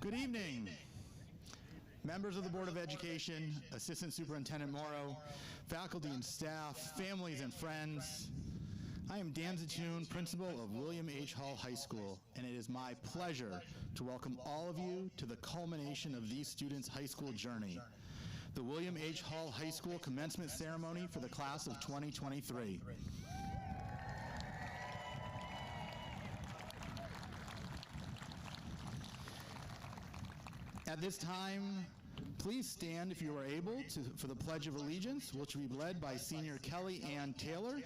Good evening. Members of the Board of Education, Assistant Superintendent Morrow, faculty and staff, families and friends. I am Dan Zatoon, principal of William H. Hall High School, and it is my pleasure to welcome all of you to the culmination of these students' high school journey, the William H. Hall High School commencement ceremony for the class of 2023. At this time, please stand if you are able for the Pledge of Allegiance, which will be led by Senior Kelly Ann Taylor.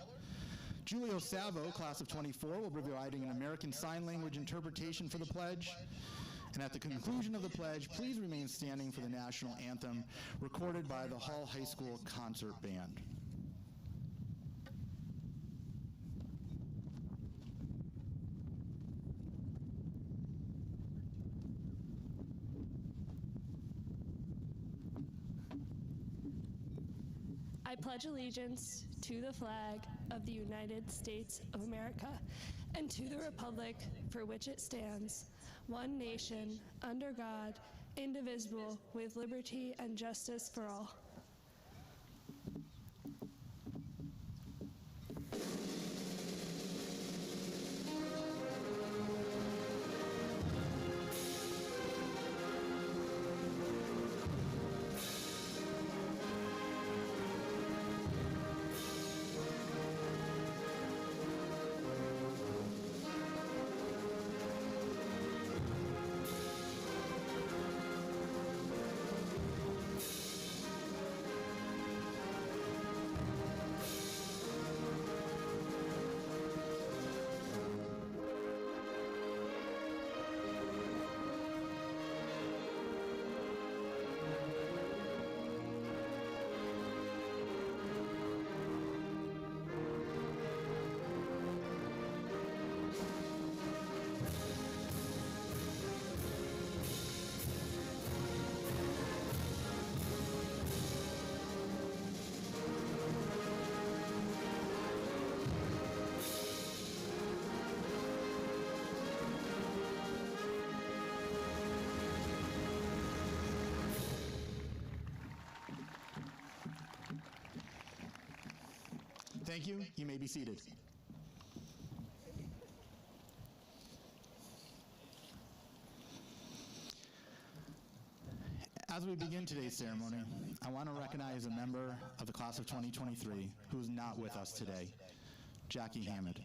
Julio Savo, class of 24, will be providing an American Sign Language interpretation for the pledge. And at the conclusion of the pledge, please remain standing for the national anthem, recorded by the Hall High School Concert Band. I pledge allegiance to the flag of the United States of America and to the republic for which it stands, one nation, under God, indivisible, with liberty and justice for all. Thank you. You may be seated. As we begin today's ceremony, I want to recognize a member of the class of 2023 who is not with us today, Jackie Hammond.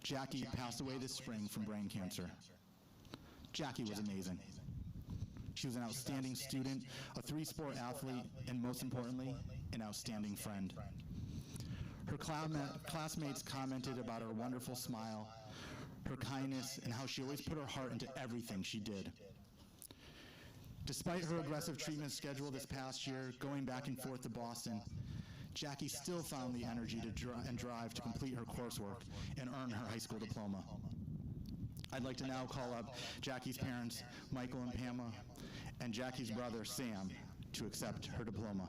Jackie passed away this spring from brain cancer. Jackie was amazing. She was an outstanding student, a three-sport athlete, and most importantly, an outstanding friend. Her classmates commented about her wonderful smile, her kindness, and how she always put her heart into everything she did. Despite her aggressive treatment schedule this past year, going back and forth to Boston, Jackie still found the energy and drive to complete her coursework and earn her high school diploma. I'd like to now call up Jackie's parents, Michael and Pamela, and Jackie's brother, Sam, to accept her diploma.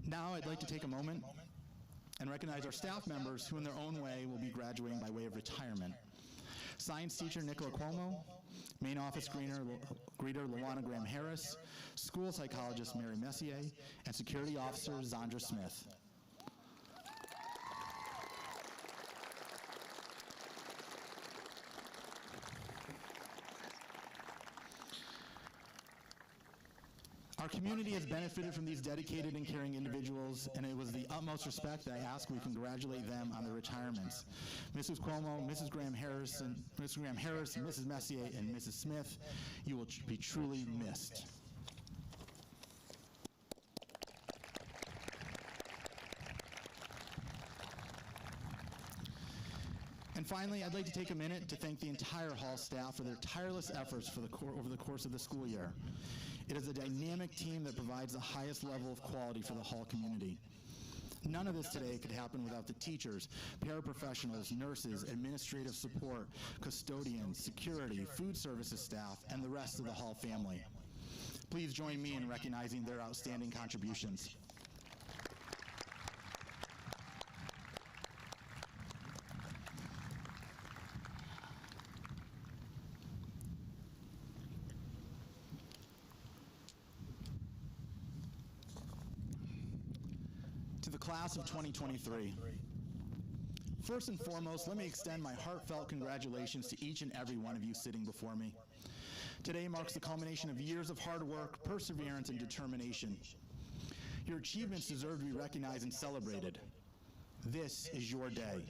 Now I'd like to take a moment and recognize our staff members who in their own way will be graduating by way of retirement. Science teacher Nicola Cuomo, main office greeter Luana Graham Harris, school psychologist Mary Messier, and security officer Zandra Smith. Our community has benefited from these dedicated and caring individuals, and it was the utmost respect that I ask we congratulate them on their retirements. Mrs. Cuomo, Mrs. Graham-Harris, Mrs. Messier, and Mrs. Smith, you will be truly missed. And finally, I'd like to take a minute to thank the entire Hall staff for their tireless efforts over the course of the school year. It is a dynamic team that provides the highest level of quality for the Hall community. None of this today could happen without the teachers, paraprofessionals, nurses, administrative support, custodians, security, food services staff, and the rest of the Hall family. Please join me in recognizing their outstanding contributions. To the class of 2023. First and foremost, let me extend my heartfelt congratulations to each and every one of you sitting before me. Today marks the culmination of years of hard work, perseverance, and determination. Your achievements deserve to be recognized and celebrated. This is your day,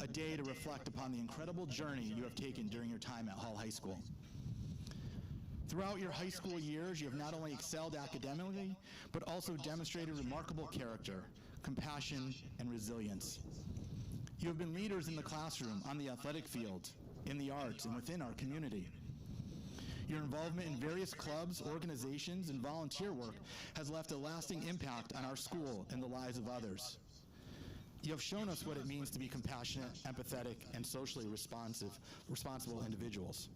a day to reflect upon the incredible journey you have taken during your time at Hall High School. Throughout your high school years, you have not only excelled academically, but also demonstrated remarkable character, compassion, and resilience. You have been leaders in the classroom, on the athletic field, in the arts, and within our community. Your involvement in various clubs, organizations, and volunteer work has left a lasting impact on our school and the lives of others. You have shown us what it means to be compassionate, empathetic, and socially responsible individuals.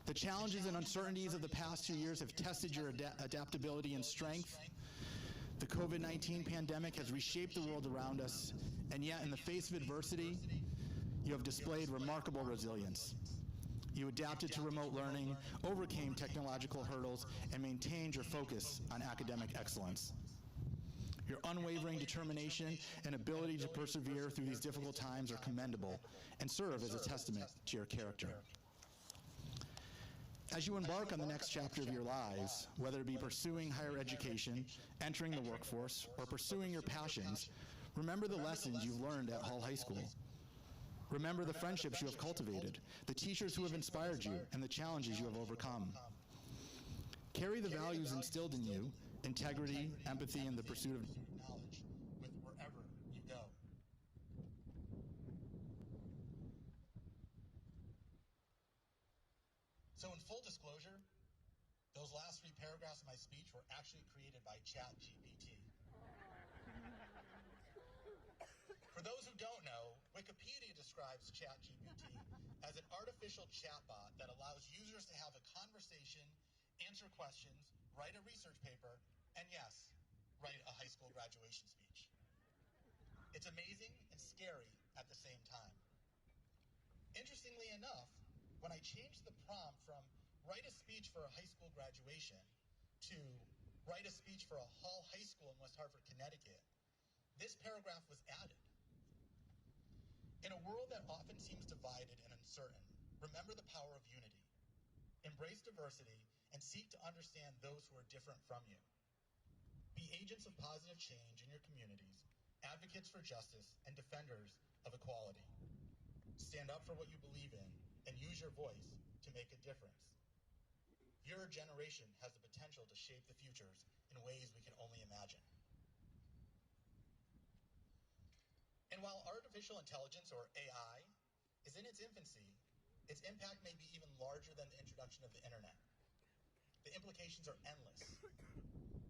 The challenges and uncertainties of the past 2 years have tested your adaptability and strength. The COVID-19 pandemic has reshaped the world around us, and yet in the face of adversity, you have displayed remarkable resilience. You adapted to remote learning, overcame technological hurdles, and maintained your focus on academic excellence. Your unwavering determination and ability to persevere through these difficult times are commendable and serve as a testament to your character. As you embark on the next chapter of your lives, whether it be pursuing higher education, entering the workforce, or pursuing your passions, remember the lessons you've learned at Hall High School. Remember the friendships you have cultivated, the teachers who have inspired you, and the challenges you have overcome. Carry the values instilled in you, integrity, empathy, and the pursuit of knowledge with wherever you go. So in full disclosure, those last 3 paragraphs of my speech were actually created by ChatGPT. For those who don't know, Wikipedia describes ChatGPT as an artificial chatbot that allows users to have a conversation, answer questions, write a research paper, and yes, write a high school graduation speech. It's amazing and scary at the same time. Interestingly enough, when I changed the prompt from write a speech for a high school graduation to write a speech for a Hall High School in West Hartford, Connecticut, this paragraph was added. In a world that often seems divided and uncertain, remember the power of unity. Embrace diversity and seek to understand those who are different from you. Be agents of positive change in your communities, advocates for justice, and defenders of equality. Stand up for what you believe in and use your voice to make a difference. Your generation has the potential to shape the futures in ways we can only imagine. And while artificial intelligence, or AI, is in its infancy, its impact may be even larger than the introduction of the internet. The implications are endless.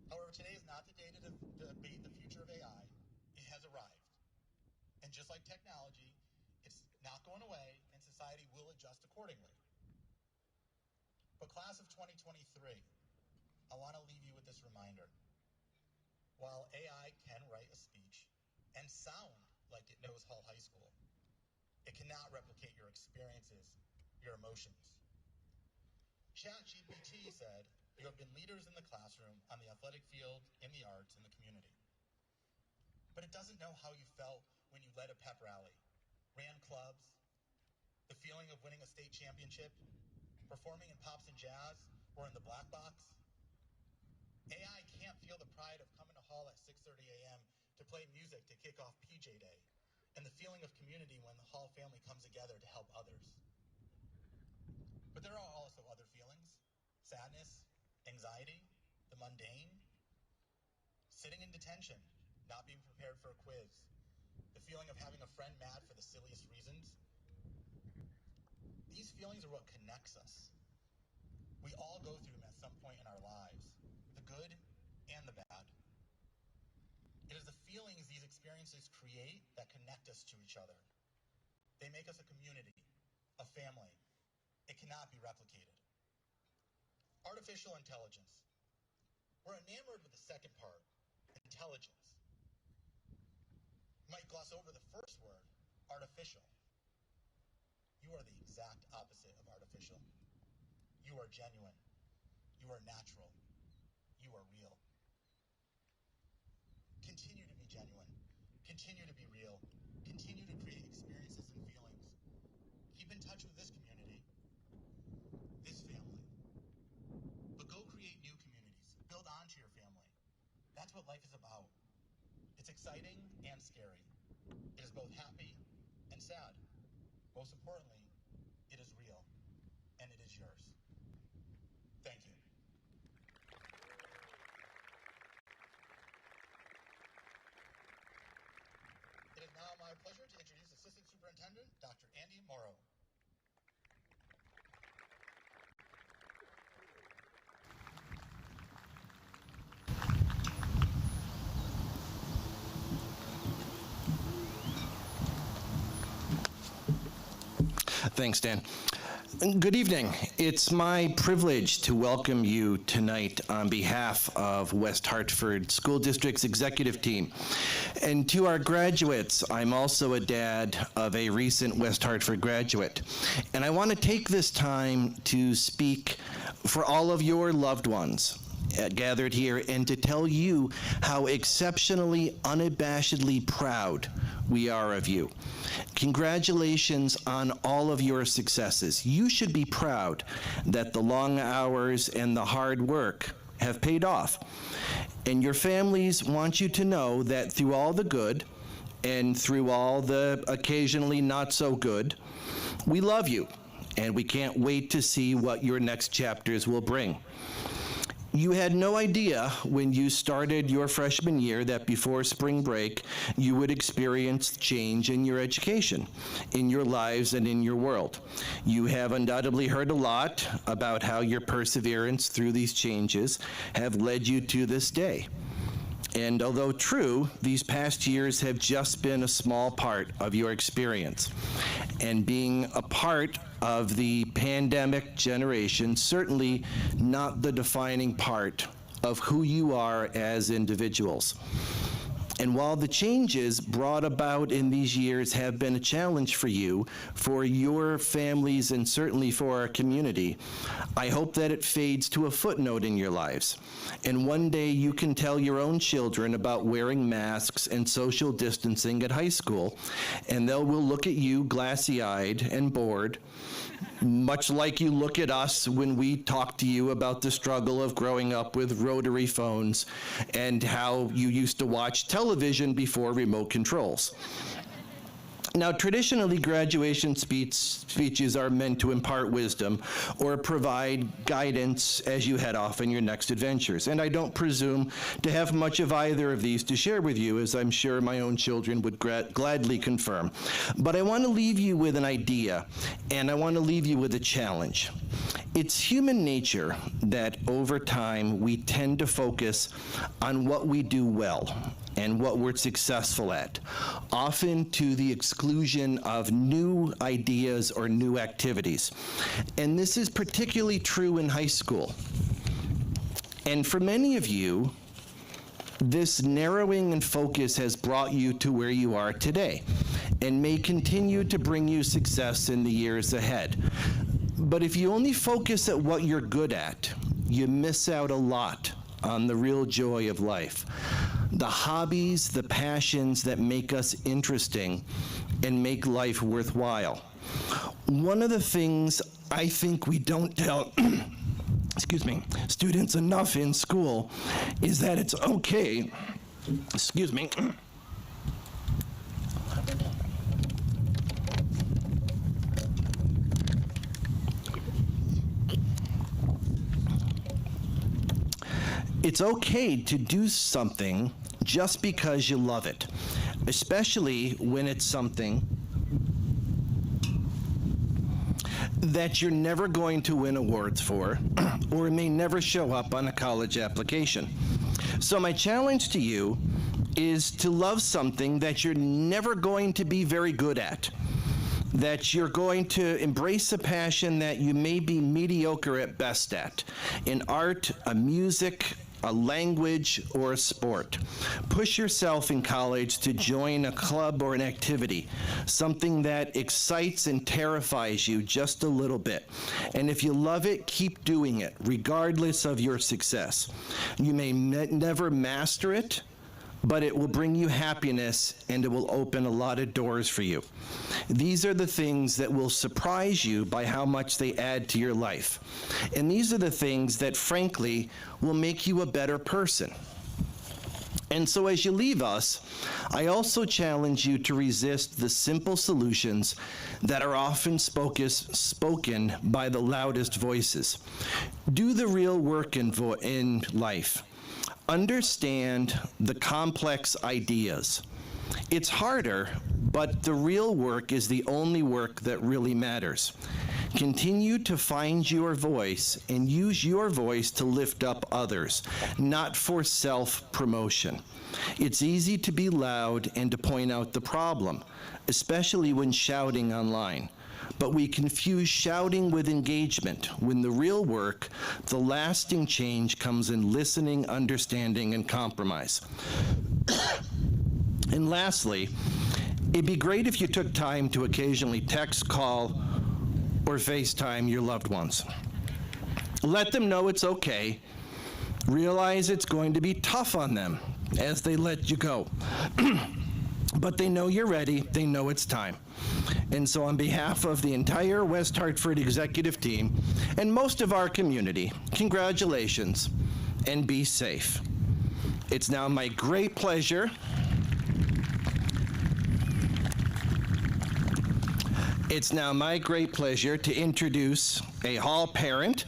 However, today is not the day to debate the future of AI. It has arrived. And just like technology, it's not going away, and society will adjust accordingly. But class of 2023, I want to leave you with this reminder. While AI can write a speech and sound like it knows Hall High School, it cannot replicate your experiences, your emotions. ChatGPT said, you have been leaders in the classroom, on the athletic field, in the arts, in the community. But it doesn't know how you felt when you led a pep rally, ran clubs, the feeling of winning a state championship, performing in Pops and Jazz, or in the Black Box, AI can't feel the pride of coming to Hall at 6:30 a.m. to play music to kick off PJ Day, and the feeling of community when the Hall family comes together to help others. But there are also other feelings: sadness, anxiety, the mundane, sitting in detention, not being prepared for a quiz, the feeling of having a friend mad for the silliest reasons. These feelings are what connects us. We all go through them at some point in our lives, the good and the bad. It is the feelings these experiences create that connect us to each other. They make us a community, a family. It cannot be replicated. Artificial intelligence. We're enamored with the second part, intelligence. Might gloss over the first word, artificial. You are the exact opposite of artificial. You are genuine. You are natural. You are real. Continue to be genuine. Continue to be real. Continue to create experiences and feelings. Keep in touch with this community, this family. But go create new communities. Build onto your family. That's what life is about. It's exciting and scary. It is both happy and sad. Most importantly, it is real, and it is yours. Thank you. It is now my pleasure to introduce Assistant Superintendent, Dr. Andy Morrow. Thanks, Dan. Good evening. It's my privilege to welcome you tonight on behalf of West Hartford School District's executive team. And to our graduates, I'm also a dad of a recent West Hartford graduate. And I want to take this time to speak for all of your loved ones gathered here and to tell you how exceptionally, unabashedly proud we are of you. Congratulations on all of your successes. You should be proud that the long hours and the hard work have paid off. And your families want you to know that through all the good and through all the occasionally not so good, we love you, and we can't wait to see what your next chapters will bring. You had no idea when you started your freshman year that before spring break, you would experience change in your education, in your lives, and in your world. You have undoubtedly heard a lot about how your perseverance through these changes have led you to this day. And although true, these past years have just been a small part of your experience. And being a part of the pandemic generation, certainly not the defining part of who you are as individuals. And while the changes brought about in these years have been a challenge for you, for your families, and certainly for our community, I hope that it fades to a footnote in your lives. And one day you can tell your own children about wearing masks and social distancing at high school, and they will look at you glassy-eyed and bored, much like you look at us when we talk to you about the struggle of growing up with rotary phones and how you used to watch television before remote controls. Now, traditionally, graduation speeches are meant to impart wisdom or provide guidance as you head off in your next adventures. And I don't presume to have much of either of these to share with you, as I'm sure my own children would gladly confirm. But I want to leave you with an idea, and I want to leave you with a challenge. It's human nature that over time we tend to focus on what we do well and what we're successful at, often to the exclusion of new ideas or new activities. And this is particularly true in high school. And for many of you, this narrowing and focus has brought you to where you are today and may continue to bring you success in the years ahead. But if you only focus at what you're good at, you miss out a lot on the real joy of life. The hobbies, the passions that make us interesting and make life worthwhile. One of the things I think we don't tell students enough in school is that it's okay, it's okay to do something just because you love it, especially when it's something that you're never going to win awards for or may never show up on a college application. So my challenge to you is to love something that you're never going to be very good at, that you're going to embrace a passion that you may be mediocre at best at, in art, a music, a language, or a sport. Push yourself in college to join a club or an activity, something that excites and terrifies you just a little bit. And if you love it, keep doing it, regardless of your success. You may never master it, but it will bring you happiness and it will open a lot of doors for you. These are the things that will surprise you by how much they add to your life. And these are the things that, frankly, will make you a better person. And so as you leave us, I also challenge you to resist the simple solutions that are often spoken by the loudest voices. Do the real work in life. Understand the complex ideas. It's harder, but the real work is the only work that really matters. Continue to find your voice and use your voice to lift up others, not for self-promotion. It's easy to be loud and to point out the problem, especially when shouting online. But we confuse shouting with engagement, when the real work, the lasting change, comes in listening, understanding, and compromise. And lastly, it'd be great if you took time to occasionally text, call, or FaceTime your loved ones. Let them know it's okay. Realize it's going to be tough on them as they let you go. But they know you're ready, they know it's time. And so on behalf of the entire West Hartford executive team and most of our community, congratulations and be safe. It's now my great pleasure to introduce a Hall parent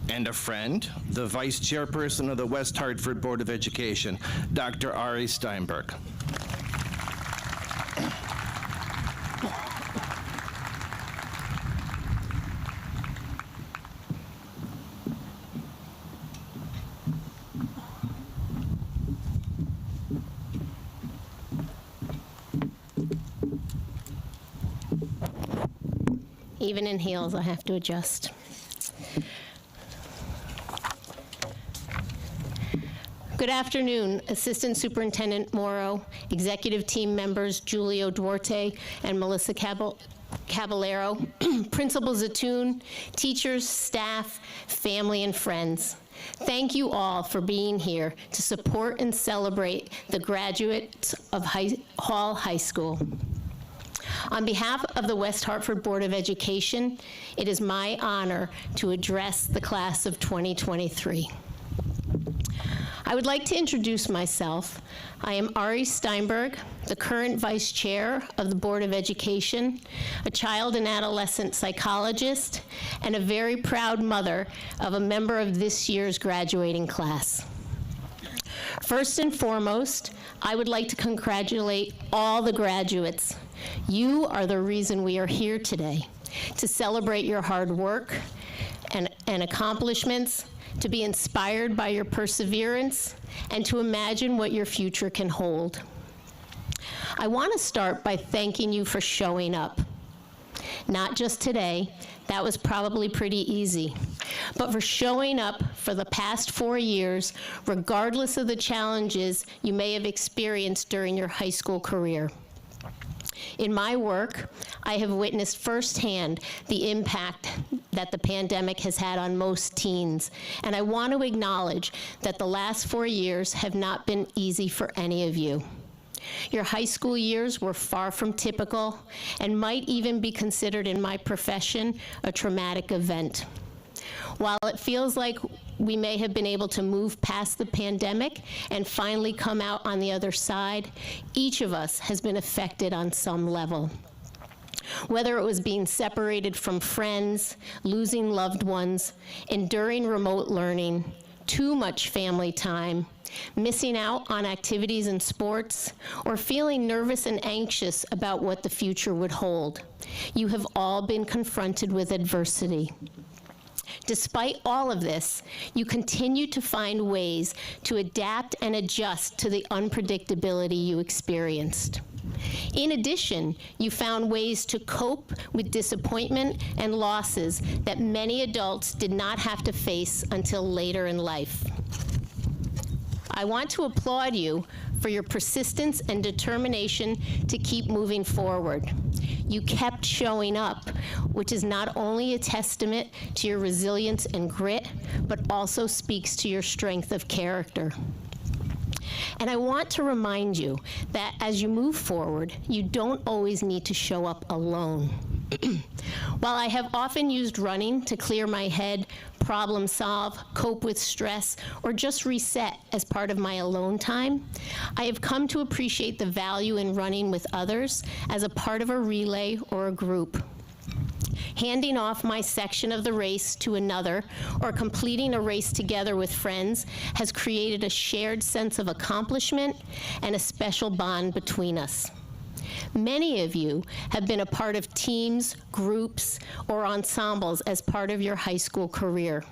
and a friend, the Vice Chairperson of the West Hartford Board of Education, Dr. Ari Steinberg. Even in heels, I have to adjust. Good afternoon, Assistant Superintendent Morrow, executive team members Julio Duarte and Melissa Caballero, Principal Zatoun, teachers, staff, family, and friends. Thank you all for being here to support and celebrate the graduates of Hall High School. On behalf of the West Hartford Board of Education, it is my honor to address the class of 2023. I would like to introduce myself. I am Ari Steinberg, the current Vice Chair of the Board of Education, a child and adolescent psychologist, and a very proud mother of a member of this year's graduating class. First and foremost, I would like to congratulate all the graduates. You are the reason we are here today, to celebrate your hard work and accomplishments, to be inspired by your perseverance, and to imagine what your future can hold. I want to start by thanking you for showing up. Not just today, that was probably pretty easy, but for showing up for the past 4 years, regardless of the challenges you may have experienced during your high school career. In my work, I have witnessed firsthand the impact that the pandemic has had on most teens, and I want to acknowledge that the last 4 years have not been easy for any of you. Your high school years were far from typical and might even be considered in my profession a traumatic event. While it feels like we may have been able to move past the pandemic and finally come out on the other side, each of us has been affected on some level. Whether it was being separated from friends, losing loved ones, enduring remote learning, too much family time, missing out on activities and sports, or feeling nervous and anxious about what the future would hold, you have all been confronted with adversity. Despite all of this, you continue to find ways to adapt and adjust to the unpredictability you experienced. In addition, you found ways to cope with disappointment and losses that many adults did not have to face until later in life. I want to applaud you for your persistence and determination to keep moving forward. You kept showing up, which is not only a testament to your resilience and grit, but also speaks to your strength of character. And I want to remind you that as you move forward, you don't always need to show up alone. While I have often used running to clear my head, problem solve, cope with stress, or just reset as part of my alone time, I have come to appreciate the value in running with others as a part of a relay or a group. Handing off my section of the race to another or completing a race together with friends has created a shared sense of accomplishment and a special bond between us. Many of you have been a part of teams, groups, or ensembles as part of your high school career.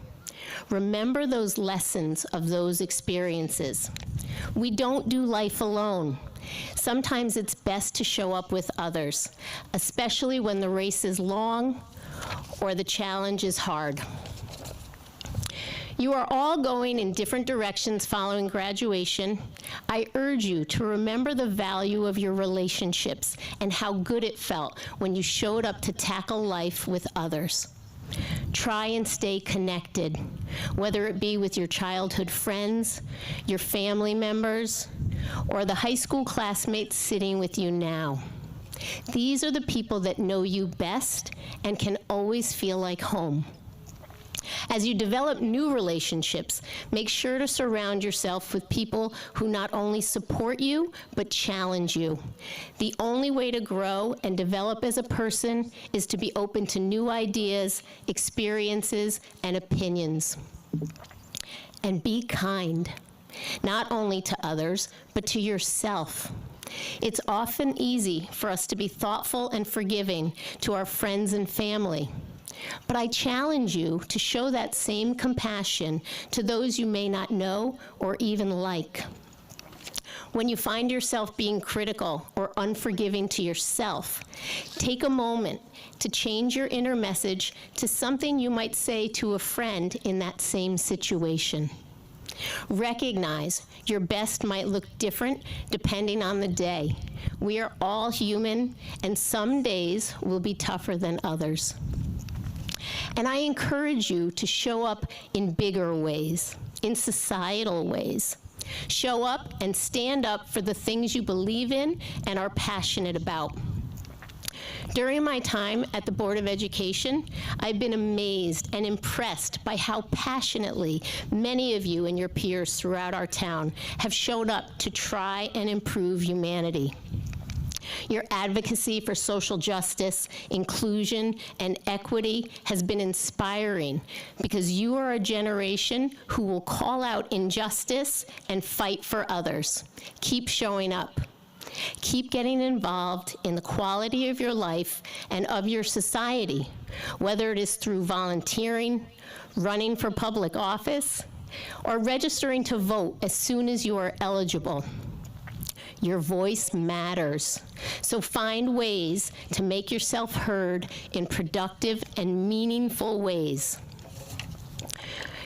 Remember those lessons of those experiences. We don't do life alone. Sometimes it's best to show up with others, especially when the race is long or the challenge is hard. You are all going in different directions following graduation. I urge you to remember the value of your relationships and how good it felt when you showed up to tackle life with others. Try and stay connected, whether it be with your childhood friends, your family members, or the high school classmates sitting with you now. These are the people that know you best and can always feel like home. As you develop new relationships, make sure to surround yourself with people who not only support you, but challenge you. The only way to grow and develop as a person is to be open to new ideas, experiences, and opinions. And be kind, not only to others, but to yourself. It's often easy for us to be thoughtful and forgiving to our friends and family. But I challenge you to show that same compassion to those you may not know or even like. When you find yourself being critical or unforgiving to yourself, take a moment to change your inner message to something you might say to a friend in that same situation. Recognize your best might look different depending on the day. We are all human, and some days will be tougher than others. And I encourage you to show up in bigger ways, in societal ways. Show up and stand up for the things you believe in and are passionate about. During my time at the Board of Education, I've been amazed and impressed by how passionately many of you and your peers throughout our town have shown up to try and improve humanity. Your advocacy for social justice, inclusion, and equity has been inspiring because you are a generation who will call out injustice and fight for others. Keep showing up. Keep getting involved in the quality of your life and of your society, whether it is through volunteering, running for public office, or registering to vote as soon as you are eligible. Your voice matters, so find ways to make yourself heard in productive and meaningful ways.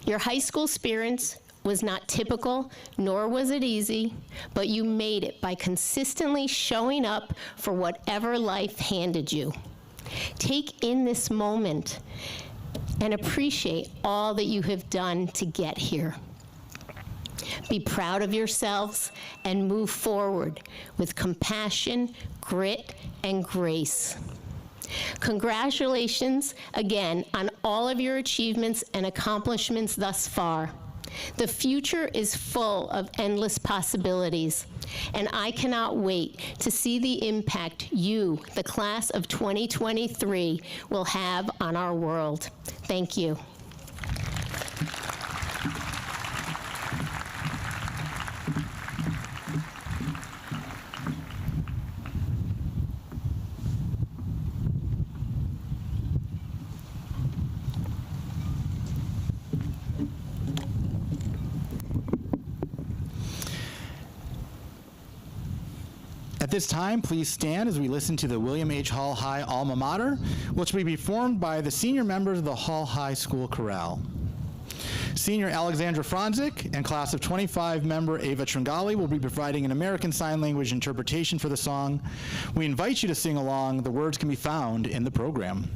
Your high school experience was not typical, nor was it easy, but you made it by consistently showing up for whatever life handed you. Take in this moment and appreciate all that you have done to get here. Be proud of yourselves and move forward with compassion, grit, and grace. Congratulations again on all of your achievements and accomplishments thus far. The future is full of endless possibilities, and I cannot wait to see the impact you, the class of 2023, will have on our world. Thank you. At this time, please stand as we listen to the William H. Hall High Alma Mater, which will be performed by the senior members of the Hall High School Chorale. Senior Alexandra Franzik and class of 25 member Ava Tringali will be providing an American Sign Language interpretation for the song. We invite you to sing along. The words can be found in the program.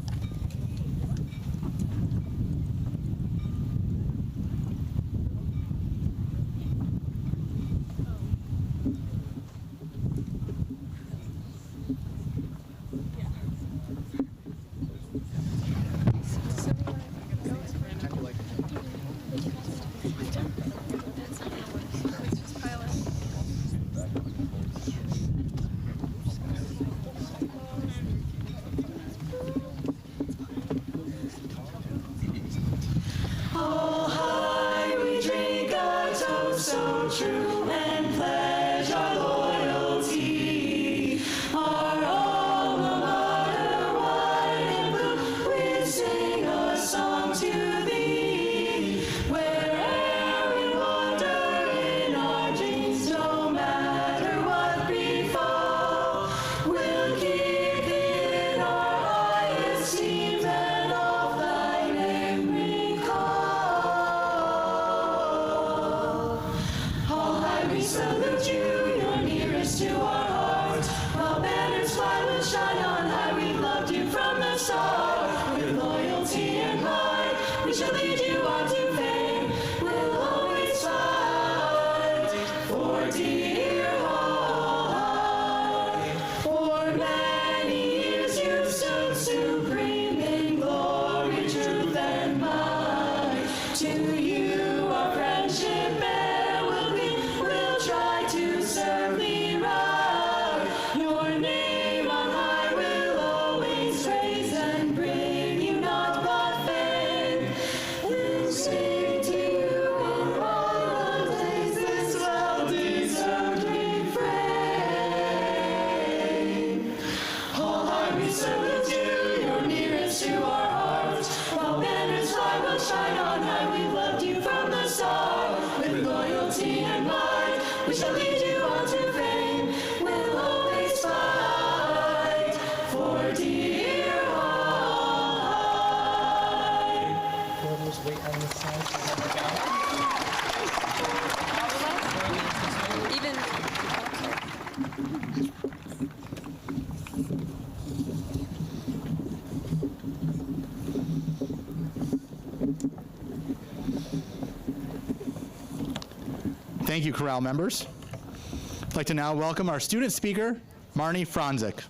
Thank you, chorale members. I'd like to now welcome our student speaker, Marnie Franzik.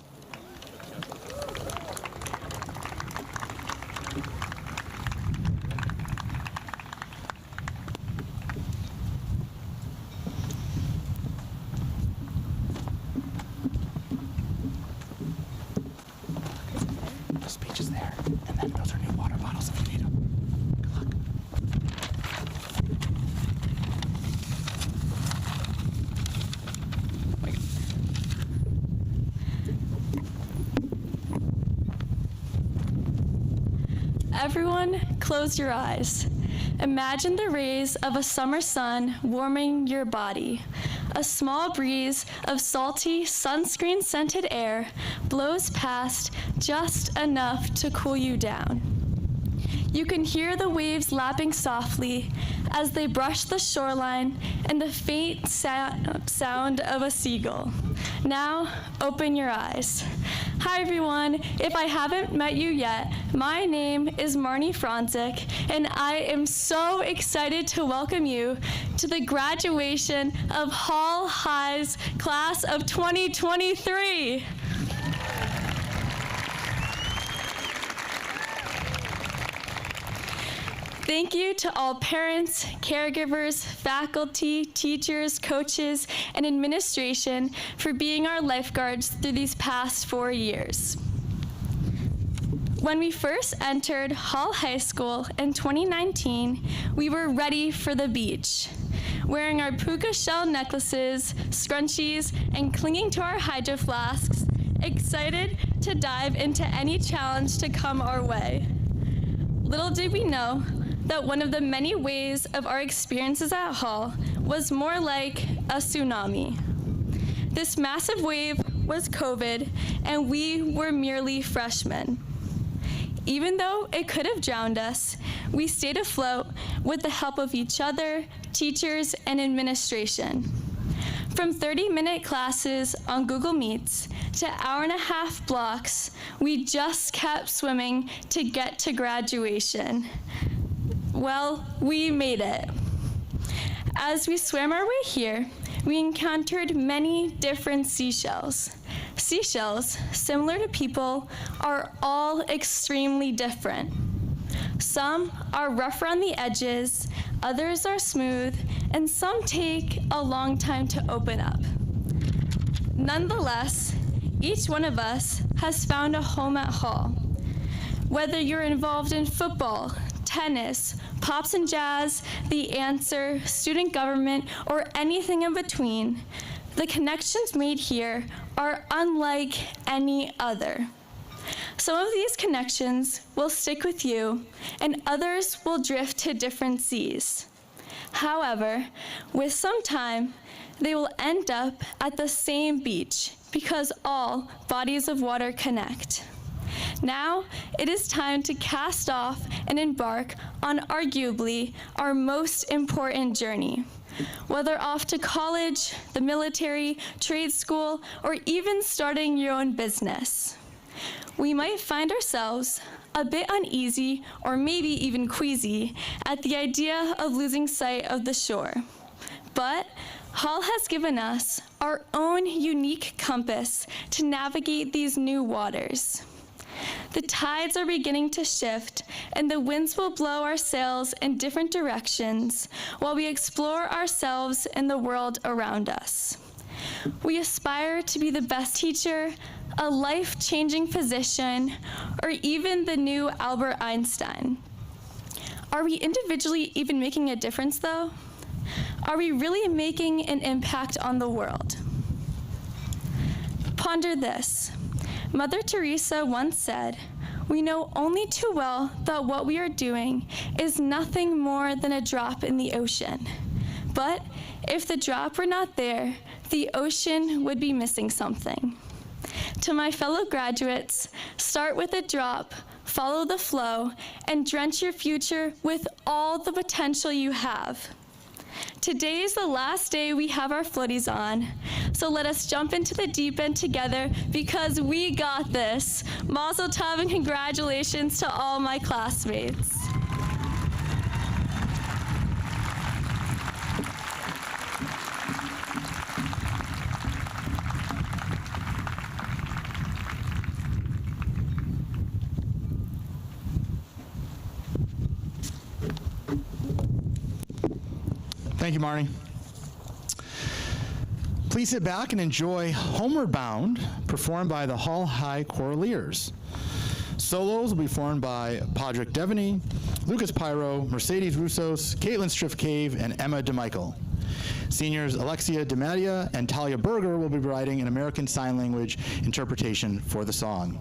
The speech is there, and then those are new water bottles if you need them. Good luck. Everyone, close your eyes. Imagine the rays of a summer sun warming your body. A small breeze of salty, sunscreen-scented air blows past just enough to cool you down. You can hear the waves lapping softly as they brush the shoreline and the faint sound of a seagull. Now, open your eyes. Hi everyone, if I haven't met you yet, my name is Marnie Franzik, and I am so excited to welcome you to the graduation of Hall High's class of 2023. Thank you to all parents, caregivers, faculty, teachers, coaches, and administration for being our lifeguards through these past 4 years. When we first entered Hall High School in 2019, we were ready for the beach. Wearing our puka shell necklaces, scrunchies, and clinging to our hydro flasks, excited to dive into any challenge to come our way. Little did we know that one of the many ways of our experiences at Hall was more like a tsunami. This massive wave was COVID, and we were merely freshmen. Even though it could have drowned us, we stayed afloat with the help of each other, teachers, and administration. From 30-minute classes on Google Meets to hour-and-a-half blocks, we just kept swimming to get to graduation. Well, we made it. As we swam our way here, we encountered many different seashells. Seashells, similar to people, are all extremely different. Some are rough around the edges, others are smooth, and some take a long time to open up. Nonetheless, each one of us has found a home at Hall. Whether you're involved in football, tennis, pops and jazz, the answer, student government, or anything in between, the connections made here are unlike any other. Some of these connections will stick with you, and others will drift to different seas. However, with some time, they will end up at the same beach because all bodies of water connect. Now, it is time to cast off and embark on arguably our most important journey. Whether off to college, the military, trade school, or even starting your own business. We might find ourselves a bit uneasy or maybe even queasy at the idea of losing sight of the shore. But Hall has given us our own unique compass to navigate these new waters. The tides are beginning to shift, and the winds will blow our sails in different directions while we explore ourselves and the world around us. We aspire to be the best teacher, a life-changing physician, or even the new Albert Einstein. Are we individually even making a difference, though? Are we really making an impact on the world? Ponder this. Mother Teresa once said, "We know only too well that what we are doing is nothing more than a drop in the ocean. But if the drop were not there, the ocean would be missing something." To my fellow graduates, start with a drop, follow the flow, and drench your future with all the potential you have. Today is the last day we have our floaties on, so let us jump into the deep end together because we got this. Mazel tov and congratulations to all my classmates. Thank you, Marnie. Please sit back and enjoy Homeward Bound, performed by the Hall High Choraleers. Solos will be formed by Podrick Devaney, Lucas Pyro, Mercedes Roussos, Caitlin Striff-Cave, and Emma DeMichael. Seniors Alexia DeMattia and Talia Berger will be providing an American Sign Language interpretation for the song.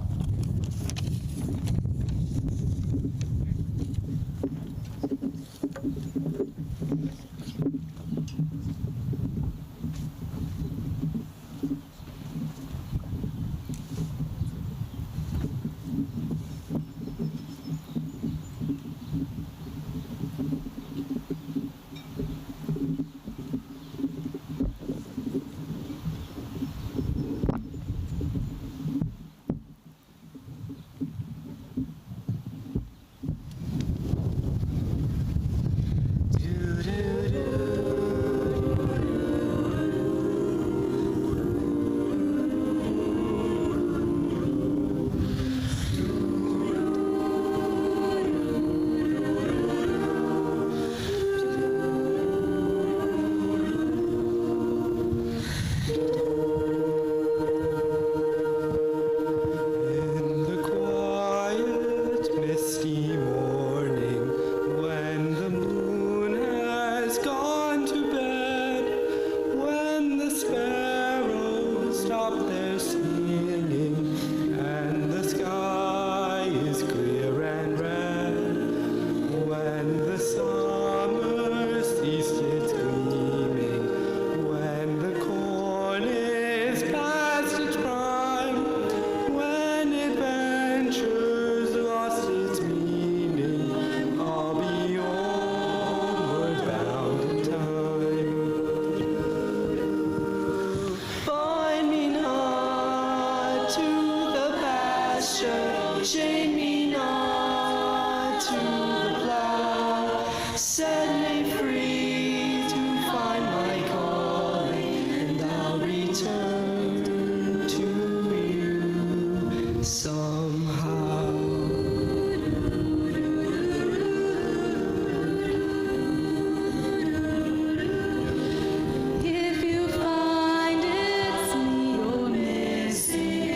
chain me not to the plow, set me free to find my calling, and I'll return to you somehow. If you find it's me you're missing,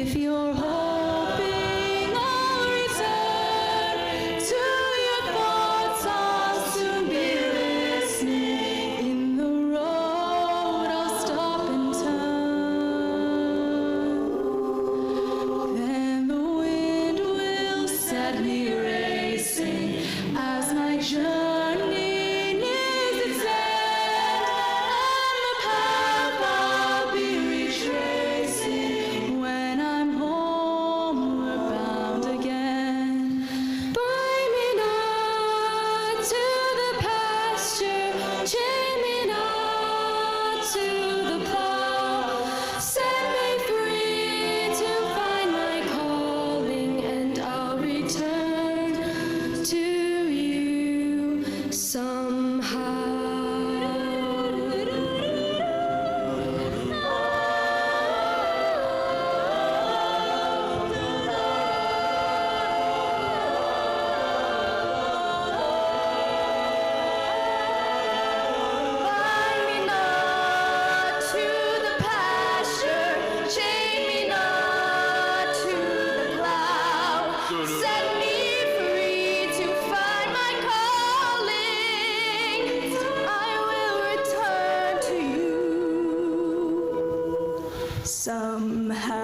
if you're hoping I'll return to your thoughts, I'll soon be listening. In the road I'll stop and turn, then the wind will set me racing as my journey nears its end, and the path I'll be retracing when I'm homeward bound again. Bind me not to the pasture, chain me not to the plow, set me free to find my calling, and I'll return to you somehow. Bind me not to the pasture, chain me not to the plow, set me free to find my calling. I will return to you somehow.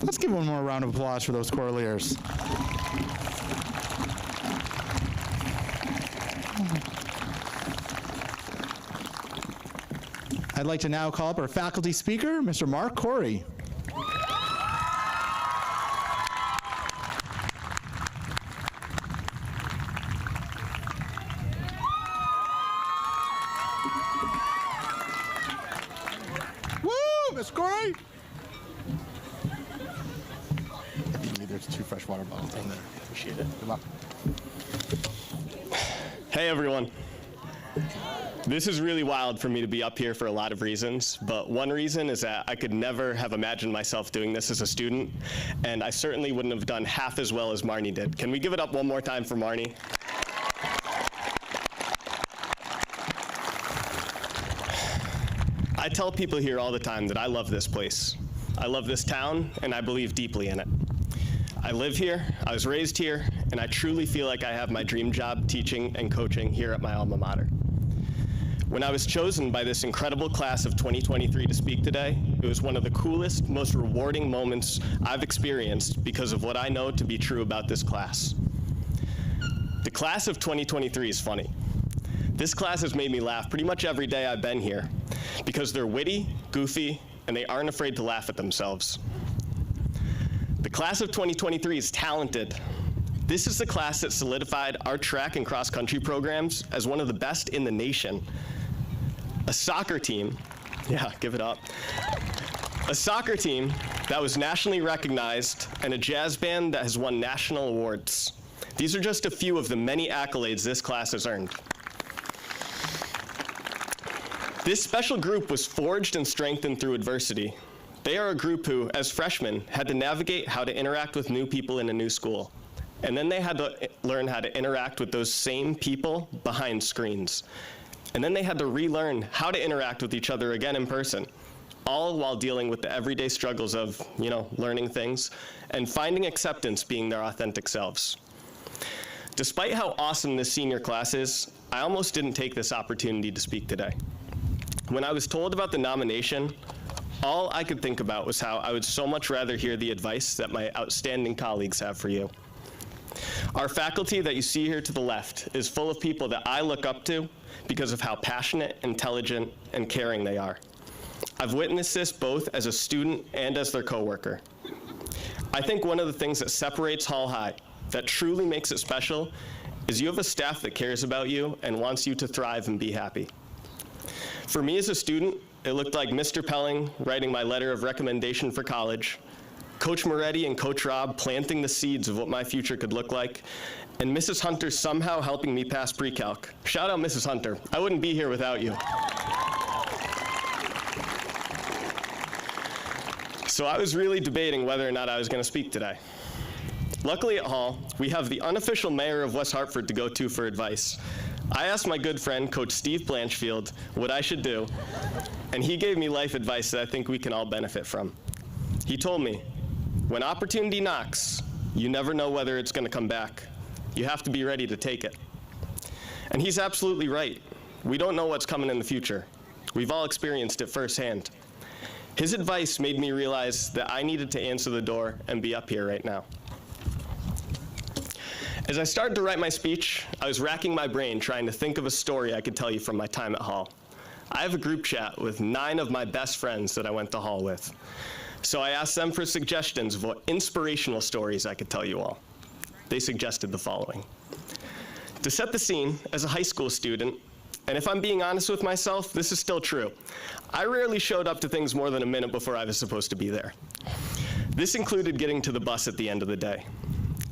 Let's give one more round of applause for those Corliers. I'd like to now call up our faculty speaker, Mr. Mark Corey. Woo, Miss Corey! There's 2 fresh water bottles in there. Appreciate it. Good luck. Hey everyone. This is really wild for me to be up here for a lot of reasons, but one reason is that I could never have imagined myself doing this as a student, and I certainly wouldn't have done half as well as Marnie did. Can we give it up one more time for Marnie? I tell people here all the time that I love this place. I love this town, and I believe deeply in it. I live here, I was raised here, and I truly feel like I have my dream job teaching and coaching here at my alma mater. When I was chosen by this incredible class of 2023 to speak today, it was one of the coolest, most rewarding moments I've experienced because of what I know to be true about this class. The class of 2023 is funny. This class has made me laugh pretty much every day I've been here because they're witty, goofy, and they aren't afraid to laugh at themselves. The class of 2023 is talented. This is the class that solidified our track and cross-country programs as one of the best in the nation. A soccer team, yeah, give it up. A soccer team that was nationally recognized, and a jazz band that has won national awards. These are just a few of the many accolades this class has earned. This special group was forged and strengthened through adversity. They are a group who, as freshmen, had to navigate how to interact with new people in a new school. And then they had to learn how to interact with those same people behind screens. And then they had to relearn how to interact with each other again in person, all while dealing with the everyday struggles of, learning things and finding acceptance being their authentic selves. Despite how awesome this senior class is, I almost didn't take this opportunity to speak today. When I was told about the nomination, all I could think about was how I would so much rather hear the advice that my outstanding colleagues have for you. Our faculty that you see here to the left is full of people that I look up to because of how passionate, intelligent, and caring they are. I've witnessed this both as a student and as their coworker. I think one of the things that separates Hall High, that truly makes it special, is you have a staff that cares about you and wants you to thrive and be happy. For me as a student, it looked like Mr. Pelling writing my letter of recommendation for college, Coach Moretti and Coach Rob planting the seeds of what my future could look like, and Mrs. Hunter somehow helping me pass pre-calc. Shout out Mrs. Hunter. I wouldn't be here without you. So I was really debating whether or not I was going to speak today. Luckily at Hall, we have the unofficial mayor of West Hartford to go to for advice. I asked my good friend, Coach Steve Blanchfield, what I should do, and he gave me life advice that I think we can all benefit from. He told me, when opportunity knocks, you never know whether it's going to come back. You have to be ready to take it. And he's absolutely right. We don't know what's coming in the future. We've all experienced it firsthand. His advice made me realize that I needed to answer the door and be up here right now. As I started to write my speech, I was racking my brain trying to think of a story I could tell you from my time at Hall. I have a group chat with 9 of my best friends that I went to Hall with. So I asked them for suggestions of what inspirational stories I could tell you all. They suggested the following. To set the scene, as a high school student, and if I'm being honest with myself, this is still true, I rarely showed up to things more than a minute before I was supposed to be there. This included getting to the bus at the end of the day.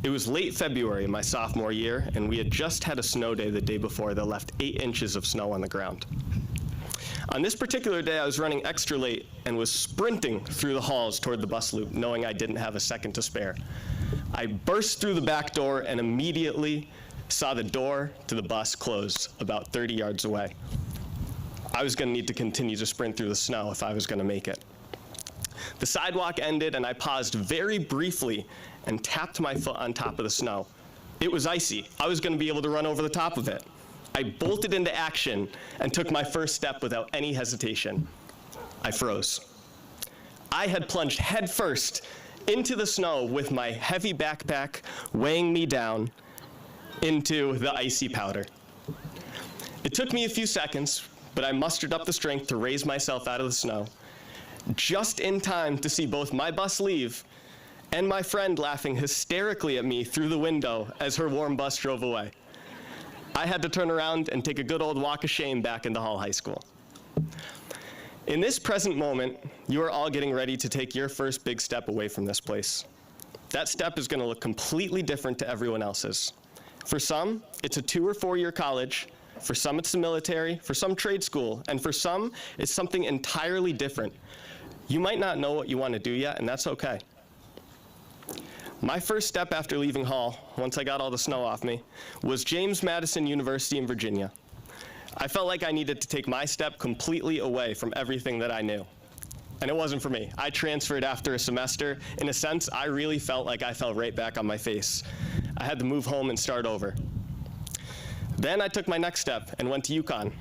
It was late February my sophomore year, and we had just had a snow day the day before that left 8 inches of snow on the ground. On this particular day, I was running extra late and was sprinting through the halls toward the bus loop, knowing I didn't have a second to spare. I burst through the back door and immediately saw the door to the bus close about 30 yards away. I was gonna need to continue to sprint through the snow if I was gonna make it. The sidewalk ended and I paused very briefly and tapped my foot on top of the snow. It was icy. I was gonna be able to run over the top of it. I bolted into action and took my first step without any hesitation. I froze. I had plunged headfirst into the snow with my heavy backpack weighing me down into the icy powder. It took me a few seconds, but I mustered up the strength to raise myself out of the snow, just in time to see both my bus leave and my friend laughing hysterically at me through the window as her warm bus drove away. I had to turn around and take a good old walk of shame back into Hall High School. In this present moment, you are all getting ready to take your first big step away from this place. That step is going to look completely different to everyone else's. For some, it's a 2 or 4 year college. For some, it's the military. For some, trade school. And for some, it's something entirely different. You might not know what you want to do yet, and that's okay. My first step after leaving Hall, once I got all the snow off me, was James Madison University in Virginia. I felt like I needed to take my step completely away from everything that I knew. And it wasn't for me. I transferred after a semester. In a sense, I really felt like I fell right back on my face. I had to move home and start over. Then I took my next step and went to UConn.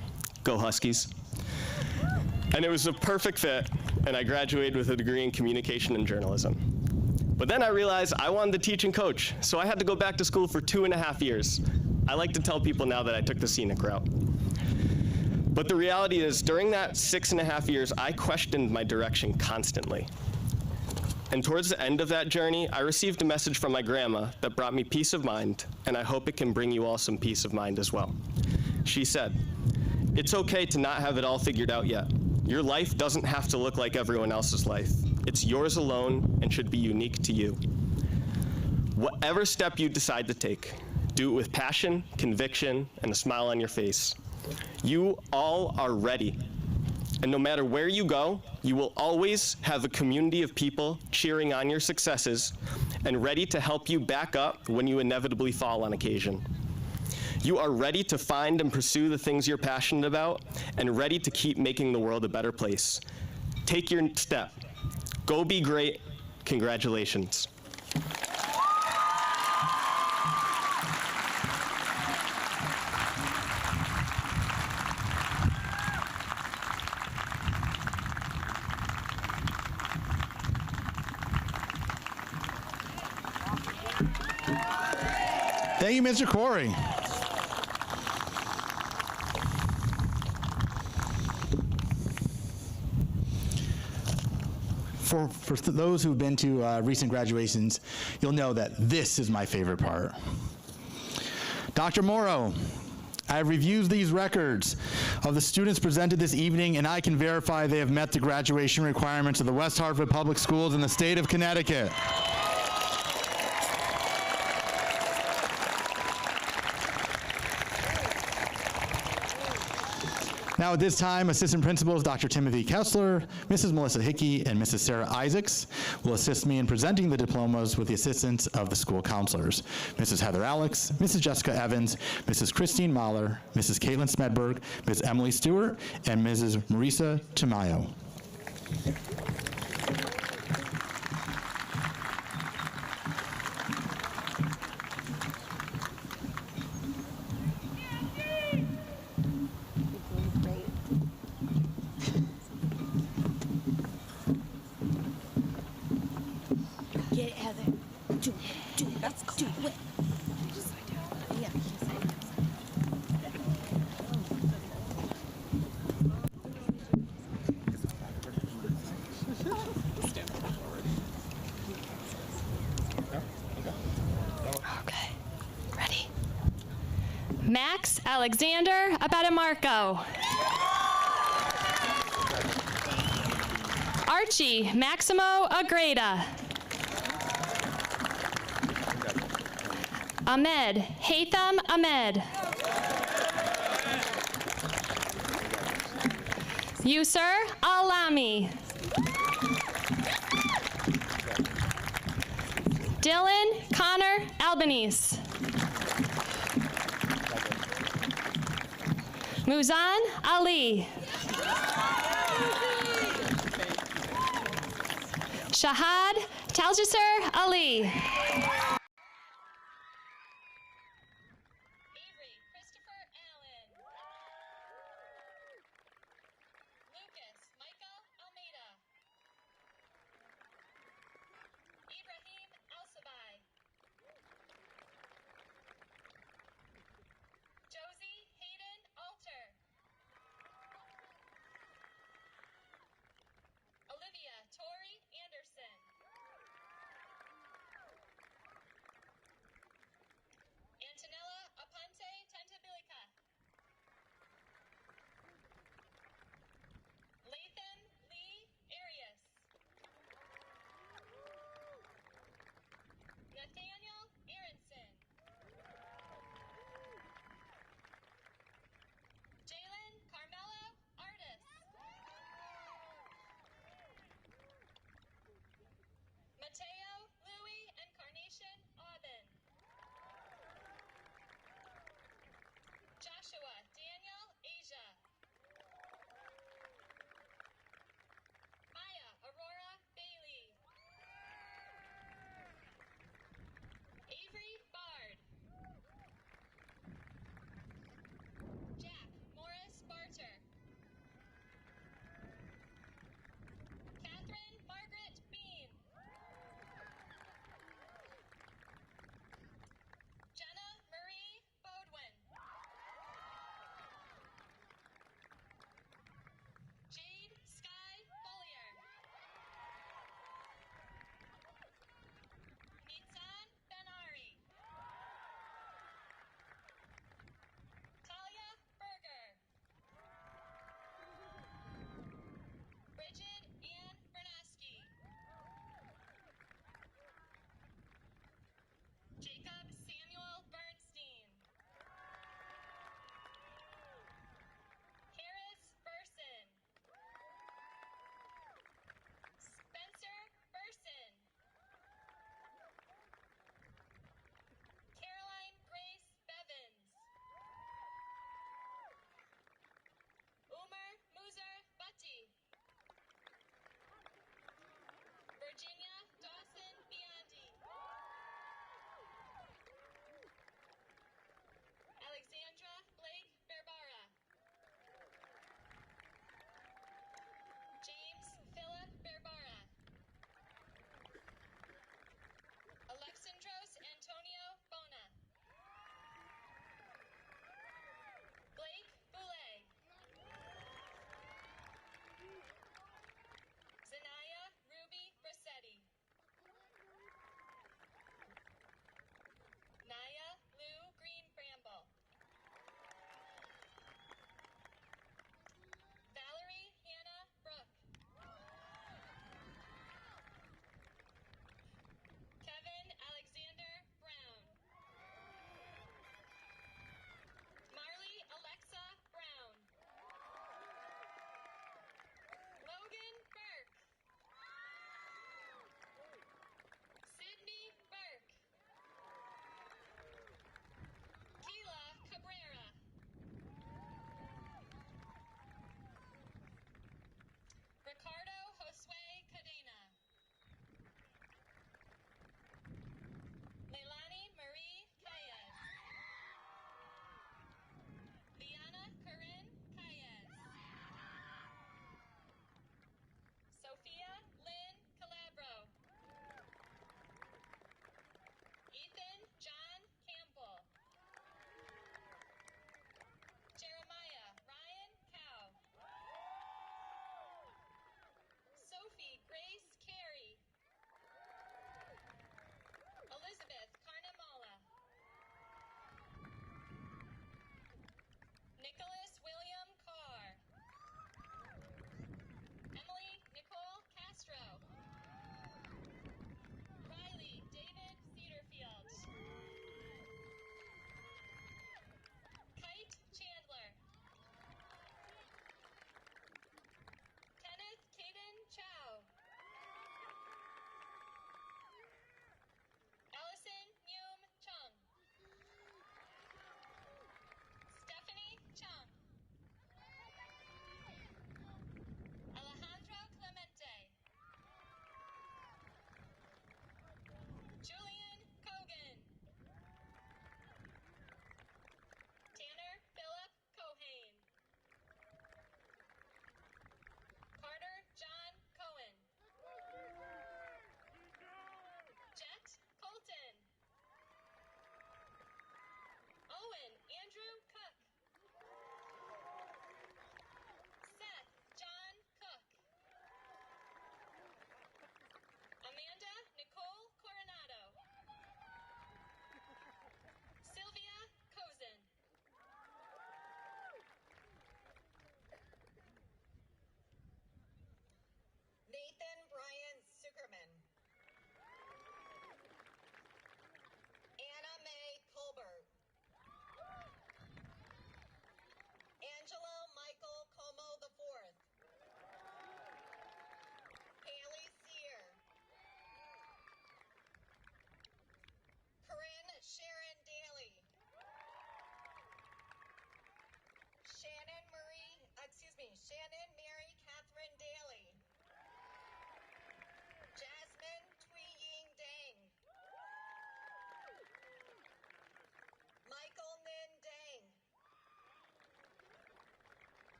Go Huskies. And it was a perfect fit, and I graduated with a degree in communication and journalism. But then I realized I wanted to teach and coach, so I had to go back to school for 2.5 years. I like to tell people now that I took the scenic route. But the reality is, during that 6.5 years, I questioned my direction constantly. And towards the end of that journey, I received a message from my grandma that brought me peace of mind, and I hope it can bring you all some peace of mind as well. She said, "It's okay to not have it all figured out yet. Your life doesn't have to look like everyone else's life. It's yours alone and should be unique to you. Whatever step you decide to take, do it with passion, conviction, and a smile on your face. You all are ready. And no matter where you go, you will always have a community of people cheering on your successes and ready to help you back up when you inevitably fall on occasion. You are ready to find and pursue the things you're passionate about and ready to keep making the world a better place. Take your step. Go be great. Congratulations." Thank you, Mr. Corey. For those who've been to recent graduations, you'll know that this is my favorite part. Dr. Morrow, I have reviewed these records of the students presented this evening, and I can verify they have met the graduation requirements of the West Hartford Public Schools in the state of Connecticut. Now at this time, Assistant Principals Dr. Timothy Kessler, Mrs. Melissa Hickey, and Mrs. Sarah Isaacs will assist me in presenting the diplomas with the assistance of the school counselors. Mrs. Heather Alex, Mrs. Jessica Evans, Mrs. Christine Mahler, Mrs. Caitlin Smedberg, Ms. Emily Stewart, and Mrs. Marisa Tamayo. Max Alexander Abadamarco. Archie Maximo Agreda. Ahmed Haitham Ahmed. Yusur Alami. Dylan Connor Albanese. Muzan Ali. Shahad Taljasser Ali.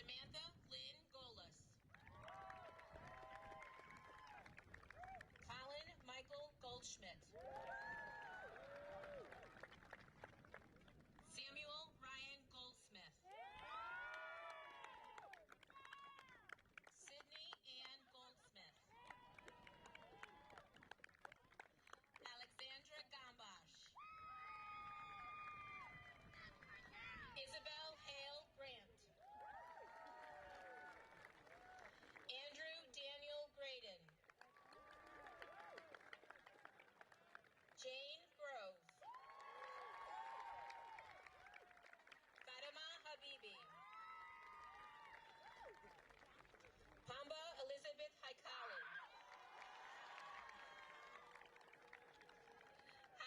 Samantha Lynn Golas. Colin Michael Goldschmidt. Samuel Ryan Goldsmith. Sydney Ann Goldsmith. Alexandra Gambosh. Isabel Hale Grant. Andrew Daniel Graydon. Jane Grove. Fatima Habibi. Pamba Elizabeth Haikali.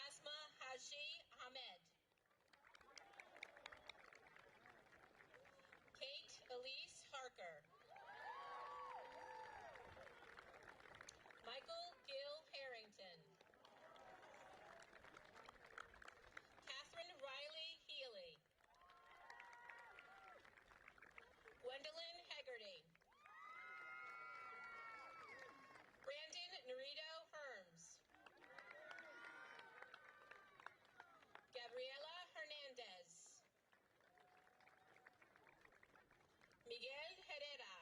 Asma Haji Ahmed. Kate Elise Harker. Michael Gill Harrington. Catherine Riley Healy. Gwendolyn Hegarty. Brandon Norito Herms. Gabriela Hernandez. Miguel Herrera.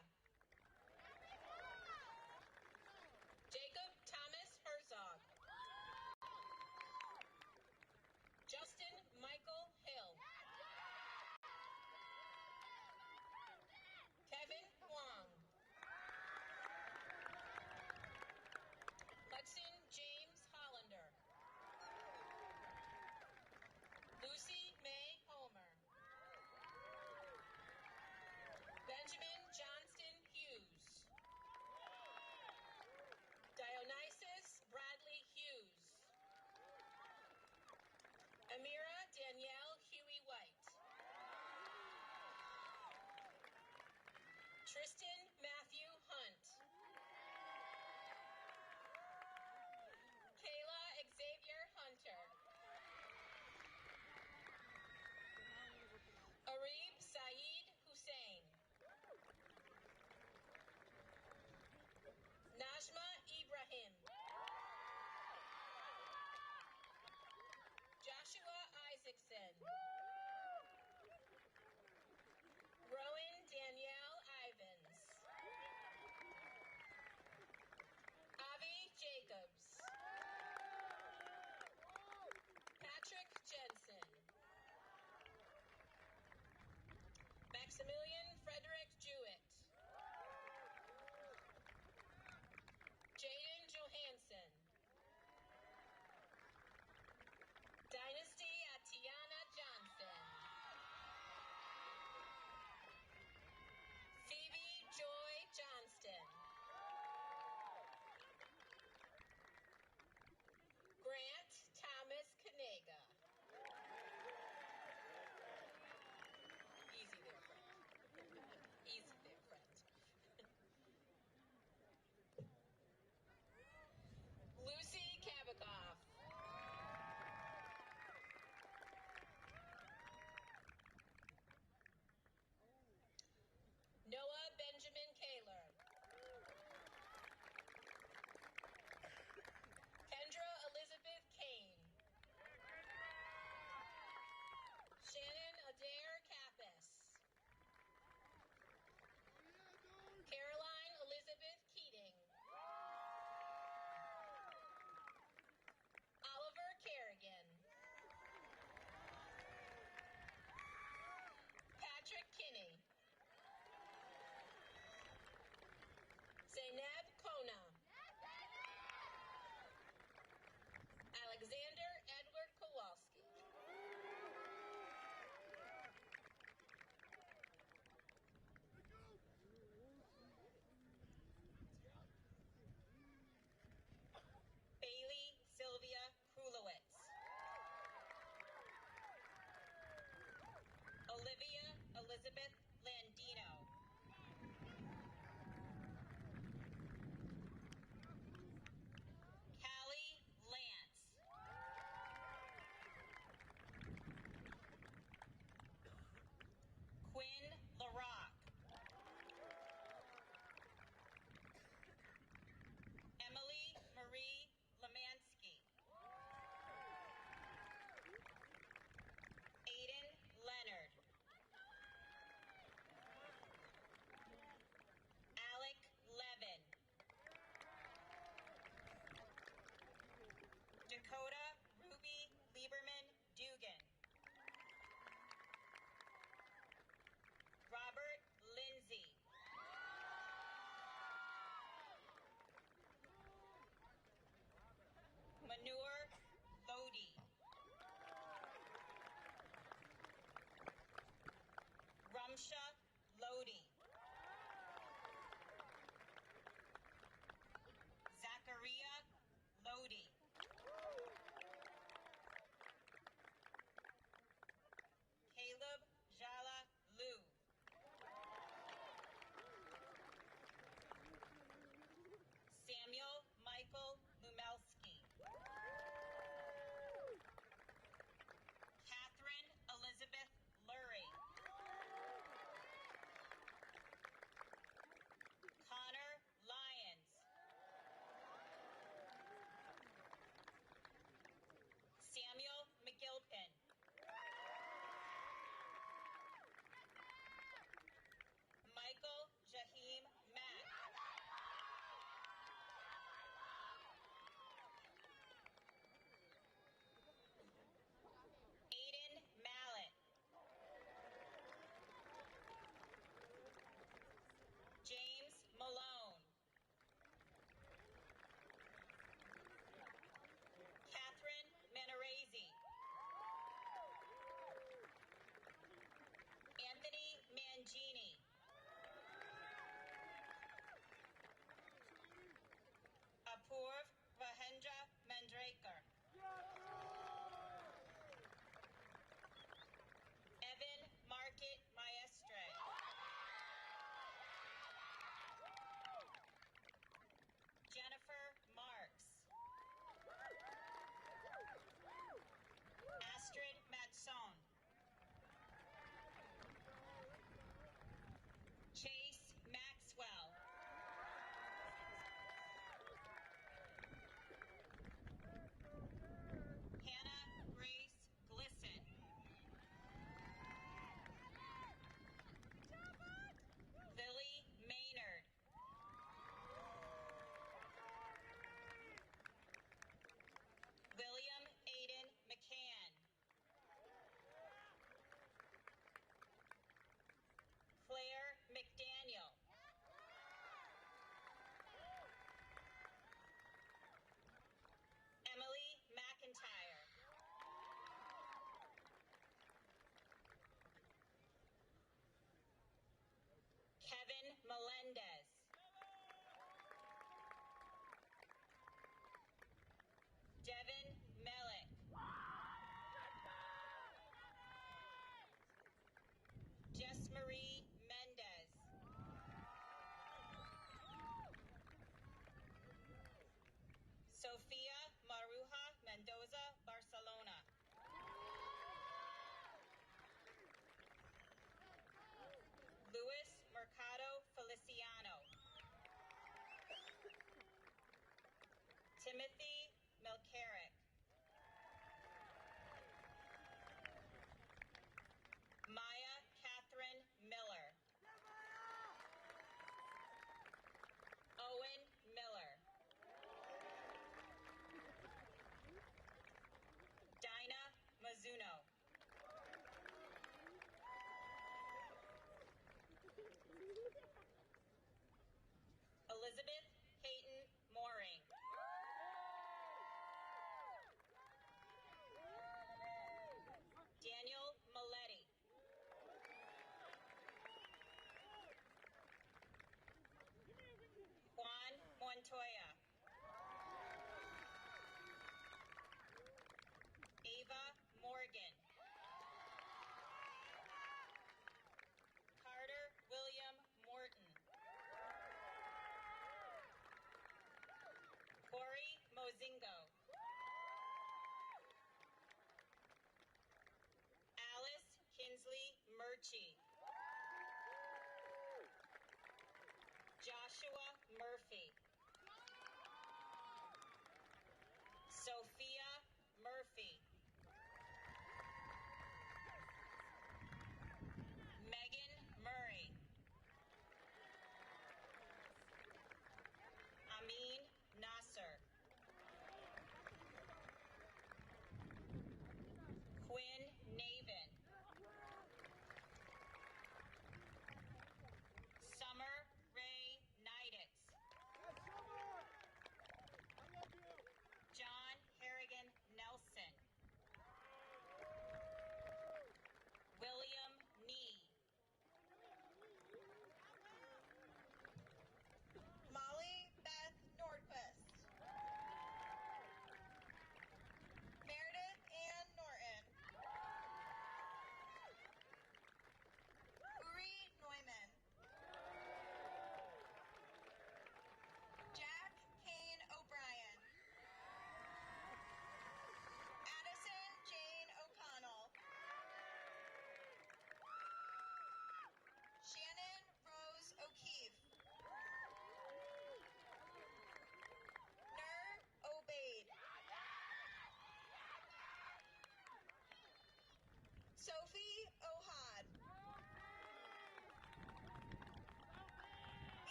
Jacob Thomas Herzog. Justin Michael Hill. Kevin Huang. Hudson James Hollander. Lucy May Homer. Benjamin Johnston Hughes. Dionysus Bradley Hughes. Amira Danielle Huey White. Tristan Matthew Hunt. Kayla Xavier Hunter. Arib Saeed Hussein. Najma Ibrahim. Joshua Isaacson. Rowan Danielle Ivans.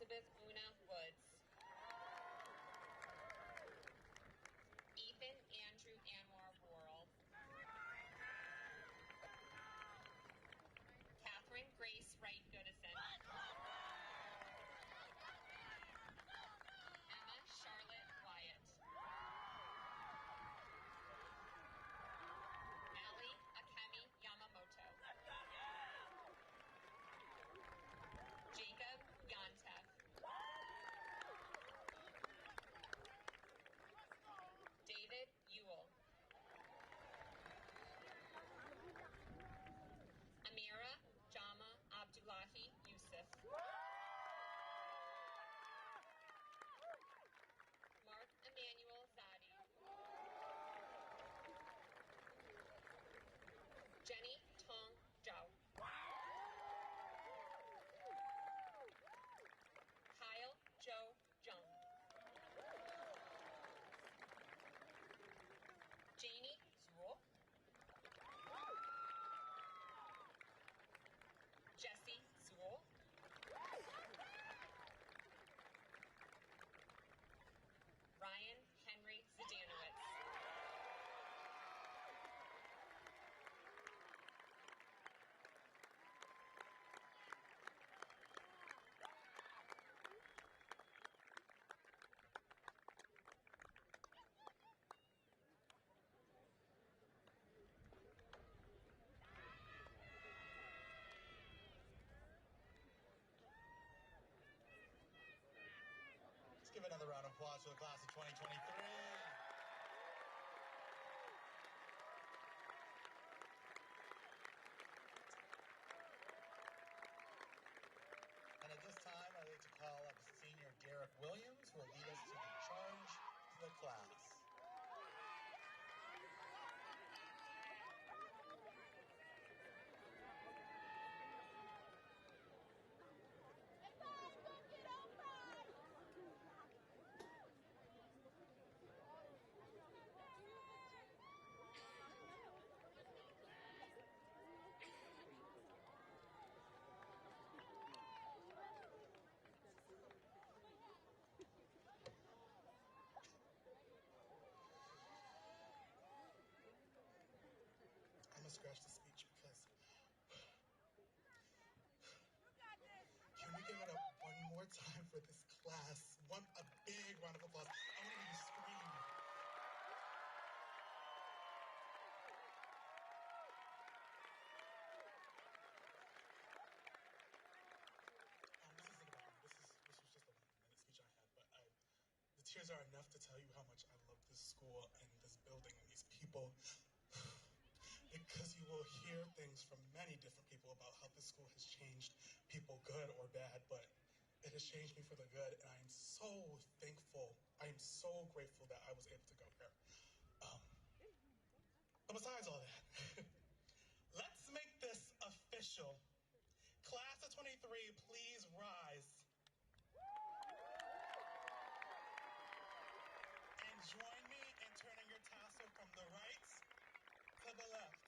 Elizabeth Una Woods. Ethan Andrew Anwar Worrell. Catherine Grace Wright Goodison. Emma Charlotte Wyatt. Ali Akemi Yamamoto. Jacob Yontef. David Ewell. Amira Jama Abdullahi Yusuf. Mark Emmanuel Zadi. Jenny Tong Zhao. Kyle Joe Jung. Janie Zuo. Jesse Zuo. Ryan Henry Zdanowitz. Let's give another round of applause for the class of 2023. And at this time, I'd like to call up Senior Derek Williams, who will lead us to the charge to the class. I'm gonna scratch the speech because can we give it up one more time for this class? A big round of applause. I want you to scream. This isn't about me. This was just a 1-minute speech I had, but the tears are enough to tell you how much I love this school and this building and these people. Because you will hear things from many different people about how this school has changed people, good or bad, but it has changed me for the good, and I am so thankful. I am so grateful that I was able to go here. But besides all that, let's make this official. Class of 23, please rise. And join me in turning your tassel from the right to the left.